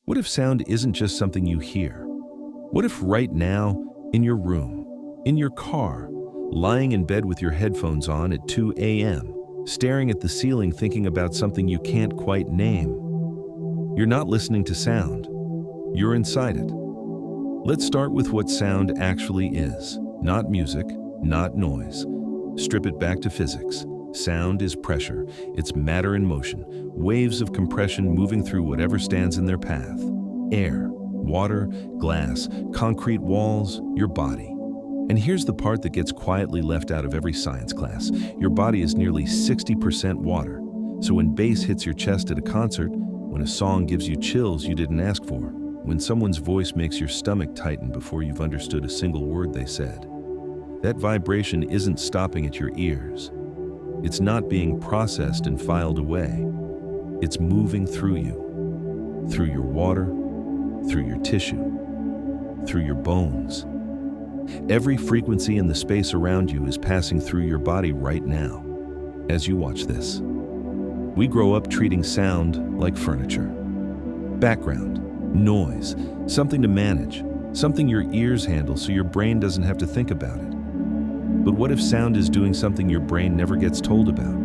What if sound isn't just something you hear? What if right now, in your room, in your car, lying in bed with your headphones on at 2 a.m., staring at the ceiling thinking about something you can't quite name? You're not listening to sound. You're inside it. Let's start with what sound actually is. Not music, not noise. Strip it back to physics. Sound is pressure. It's matter in motion, waves of compression moving through whatever stands in their path. Air, water, glass, concrete walls, your body. And here's the part that gets quietly left out of every science class. Your body is nearly 60% water. So when bass hits your chest at a concert, when a song gives you chills you didn't ask for, when someone's voice makes your stomach tighten before you've understood a single word they said, that vibration isn't stopping at your ears. It's not being processed and filed away. It's moving through you, through your water, through your tissue, through your bones. Every frequency in the space around you is passing through your body right now, as you watch this. We grow up treating sound like furniture. Background, noise, something to manage, something your ears handle so your brain doesn't have to think about it. But what if sound is doing something your brain never gets told about?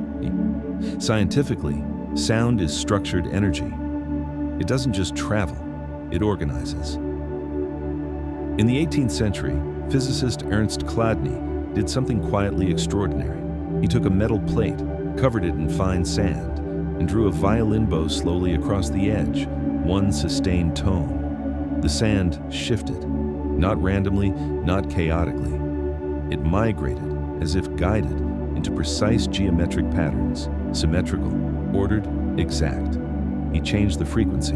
Scientifically, sound is structured energy. It doesn't just travel, it organizes. In the 18th century, physicist Ernst Chladni did something quietly extraordinary. He took a metal plate, covered it in fine sand, and drew a violin bow slowly across the edge, one sustained tone. The sand shifted, not randomly, not chaotically. It migrated, as if guided, into precise geometric patterns, symmetrical, ordered, exact. He changed the frequency.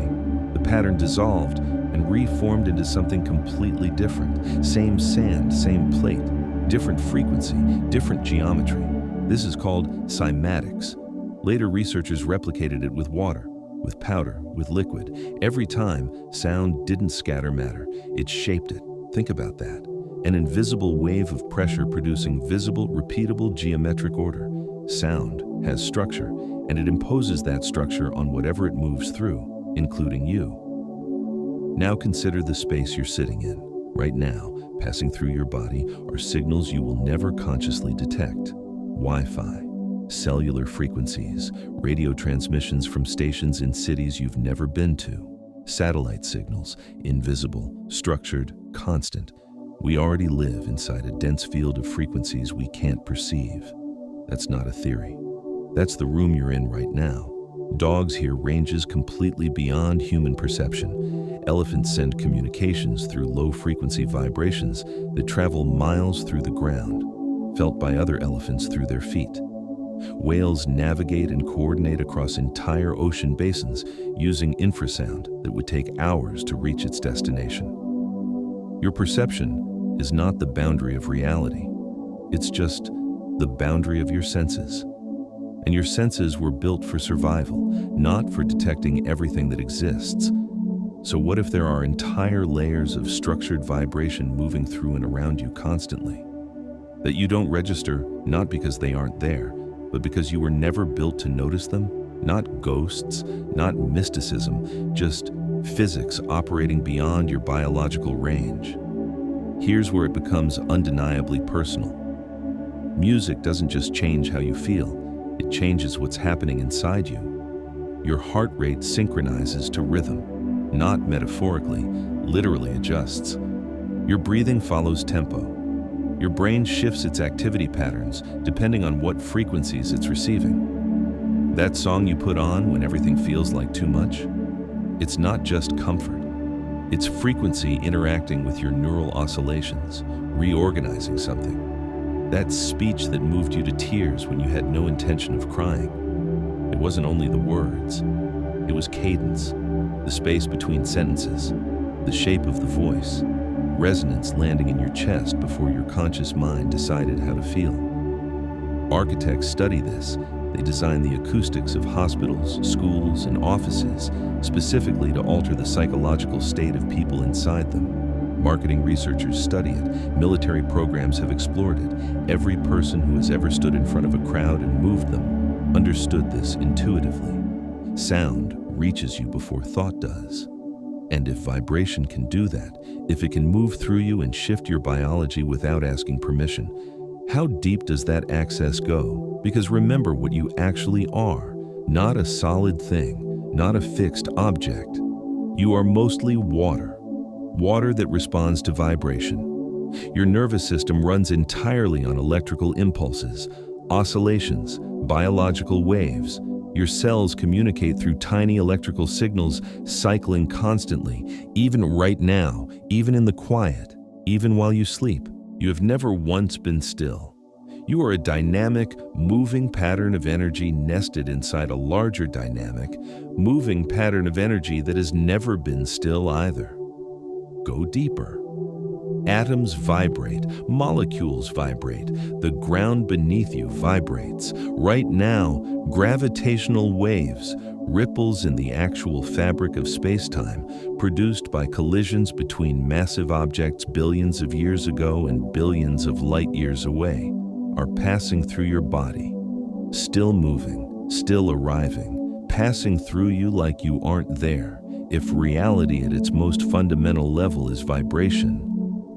The pattern dissolved and reformed into something completely different. Same sand, same plate, different frequency, different geometry. This is called cymatics. Later researchers replicated it with water, with powder, with liquid. Every time, sound didn't scatter matter, it shaped it. Think about that. An invisible wave of pressure producing visible, repeatable geometric order. Sound has structure, and it imposes that structure on whatever it moves through, including you. Now consider the space you're sitting in. Right now, passing through your body are signals you will never consciously detect. Wi-Fi, cellular frequencies, radio transmissions from stations in cities you've never been to, satellite signals, invisible, structured, constant. We already live inside a dense field of frequencies we can't perceive. That's not a theory. That's the room you're in right now. Dogs hear ranges completely beyond human perception. Elephants send communications through low-frequency vibrations that travel miles through the ground, felt by other elephants through their feet. Whales navigate and coordinate across entire ocean basins using infrasound that would take hours to reach its destination. Your perception is not the boundary of reality. It's just the boundary of your senses. And your senses were built for survival, not for detecting everything that exists. So what if there are entire layers of structured vibration moving through and around you constantly? That you don't register, not because they aren't there, but because you were never built to notice them? Not ghosts, not mysticism, just physics operating beyond your biological range. Here's where it becomes undeniably personal. Music doesn't just change how you feel, it changes what's happening inside you. Your heart rate synchronizes to rhythm, not metaphorically, literally adjusts. Your breathing follows tempo. Your brain shifts its activity patterns depending on what frequencies it's receiving. That song you put on when everything feels like too much? It's not just comfort. It's frequency interacting with your neural oscillations, reorganizing something. That speech that moved you to tears when you had no intention of crying. It wasn't only the words. It was cadence, the space between sentences, the shape of the voice, resonance landing in your chest before your conscious mind decided how to feel. Architects study this. They design the acoustics of hospitals, schools, and offices specifically to alter the psychological state of people inside them. Marketing researchers study it. Military programs have explored it. Every person who has ever stood in front of a crowd and moved them understood this intuitively. Sound reaches you before thought does. And if vibration can do that, if it can move through you and shift your biology without asking permission, how deep does that access go? Because remember what you actually are, not a solid thing, not a fixed object. You are mostly water, water that responds to vibration. Your nervous system runs entirely on electrical impulses, oscillations, biological waves. Your cells communicate through tiny electrical signals cycling constantly, even right now, even in the quiet, even while you sleep. You have never once been still. You are a dynamic, moving pattern of energy nested inside a larger dynamic, moving pattern of energy that has never been still either. Go deeper. Atoms vibrate, molecules vibrate, the ground beneath you vibrates. Right now, gravitational waves, ripples in the actual fabric of space-time, produced by collisions between massive objects billions of years ago and billions of light years away, are passing through your body, still moving, still arriving, passing through you like you aren't there. If reality at its most fundamental level is vibration,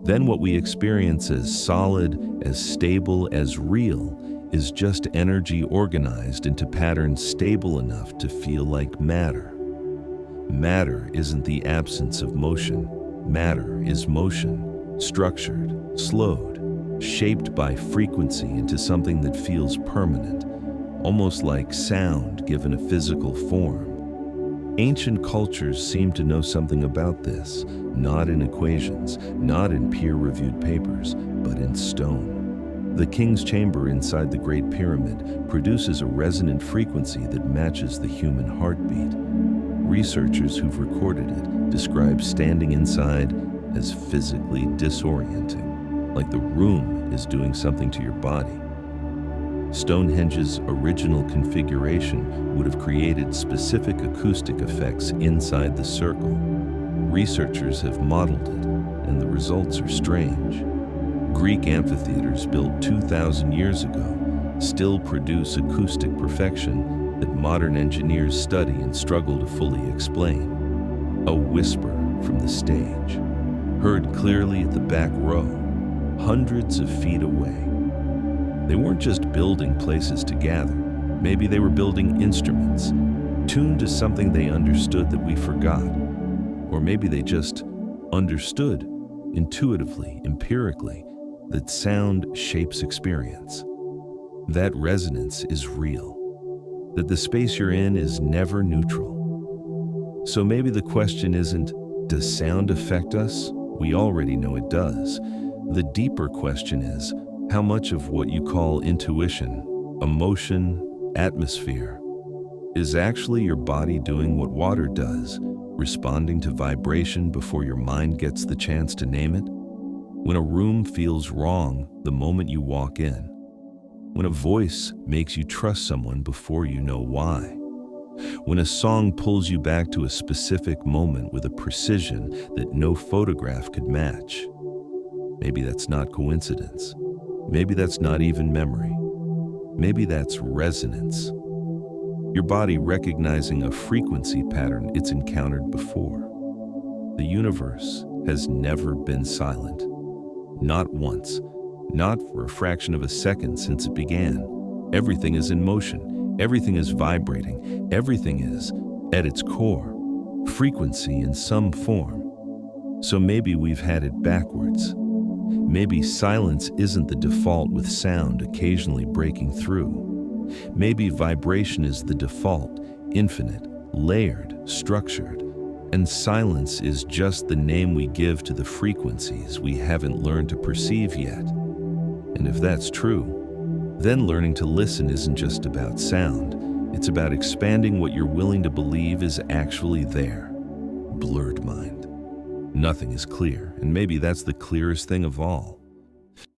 then what we experience as solid, as stable, as real, is just energy organized into patterns stable enough to feel like matter. Matter isn't the absence of motion. Matter is motion, structured, slowed, shaped by frequency into something that feels permanent, almost like sound given a physical form. Ancient cultures seem to know something about this, not in equations, not in peer-reviewed papers, but in stone. The king's chamber inside the Great Pyramid produces a resonant frequency that matches the human heartbeat. Researchers who've recorded it describe standing inside as physically disorienting, like the room is doing something to your body. Stonehenge's original configuration would have created specific acoustic effects inside the circle. Researchers have modeled it, and the results are strange. Greek amphitheaters built 2,000 years ago still produce acoustic perfection that modern engineers study and struggle to fully explain. A whisper from the stage, heard clearly at the back row, hundreds of feet away. They weren't just building places to gather. Maybe they were building instruments, tuned to something they understood that we forgot. Or maybe they just understood, intuitively, empirically, that sound shapes experience. That resonance is real. That the space you're in is never neutral. So maybe the question isn't, does sound affect us? We already know it does. The deeper question is, how much of what you call intuition, emotion, atmosphere, is actually your body doing what water does, responding to vibration before your mind gets the chance to name it? When a room feels wrong the moment you walk in, when a voice makes you trust someone before you know why, when a song pulls you back to a specific moment with a precision that no photograph could match, maybe that's not coincidence. Maybe that's not even memory. Maybe that's resonance. Your body recognizing a frequency pattern it's encountered before. The universe has never been silent. Not once. Not for a fraction of a second since it began. Everything is in motion. Everything is vibrating. Everything is, at its core, frequency in some form. So maybe we've had it backwards. Maybe silence isn't the default with sound occasionally breaking through. Maybe vibration is the default, infinite, layered, structured, and silence is just the name we give to the frequencies we haven't learned to perceive yet. And if that's true, then learning to listen isn't just about sound, it's about expanding what you're willing to believe is actually there. Blurred mind. Nothing is clear, and maybe that's the clearest thing of all.